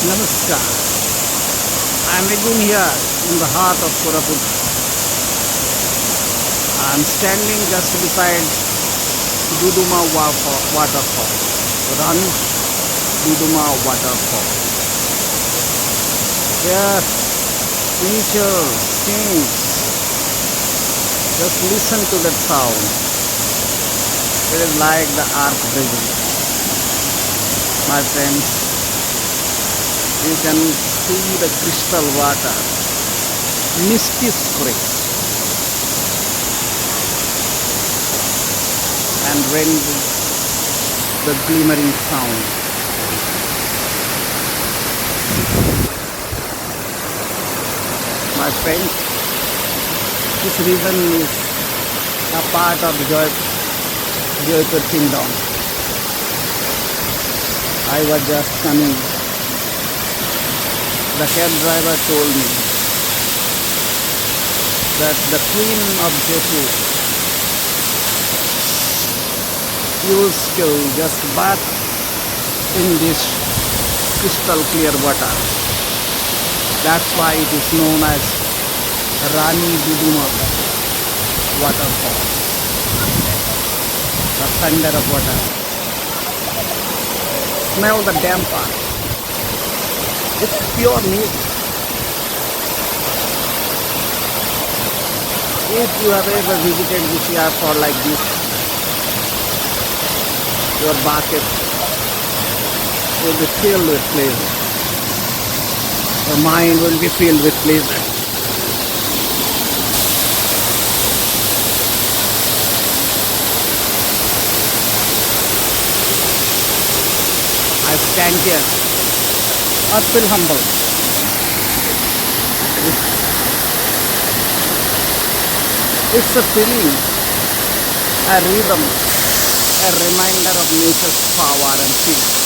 Namaskar. I am again here in the heart of Koraput. I am standing just beside Duduma waterfall. Rani Duduma waterfall. Yes, nature sings. Just listen to that sound. It is like the earth breathing. My friends, you can see the crystal water, misty spray, and rainbow, the glimmering sound. My friends, this region is a part of the Jaipur kingdom. I was just coming. The cab driver told me that the Queen of Jaipur used to just bath in this crystal clear water. That's why it is known as Rani Duduma waterfall, the thunder of water. Smell the damp earth. It's pure music. If you have ever visited this waterfall like this, your bucket will be filled with pleasure. Your mind will be filled with pleasure. I stand here. I feel humble. It's a feeling, a rhythm, a reminder of nature's power and peace.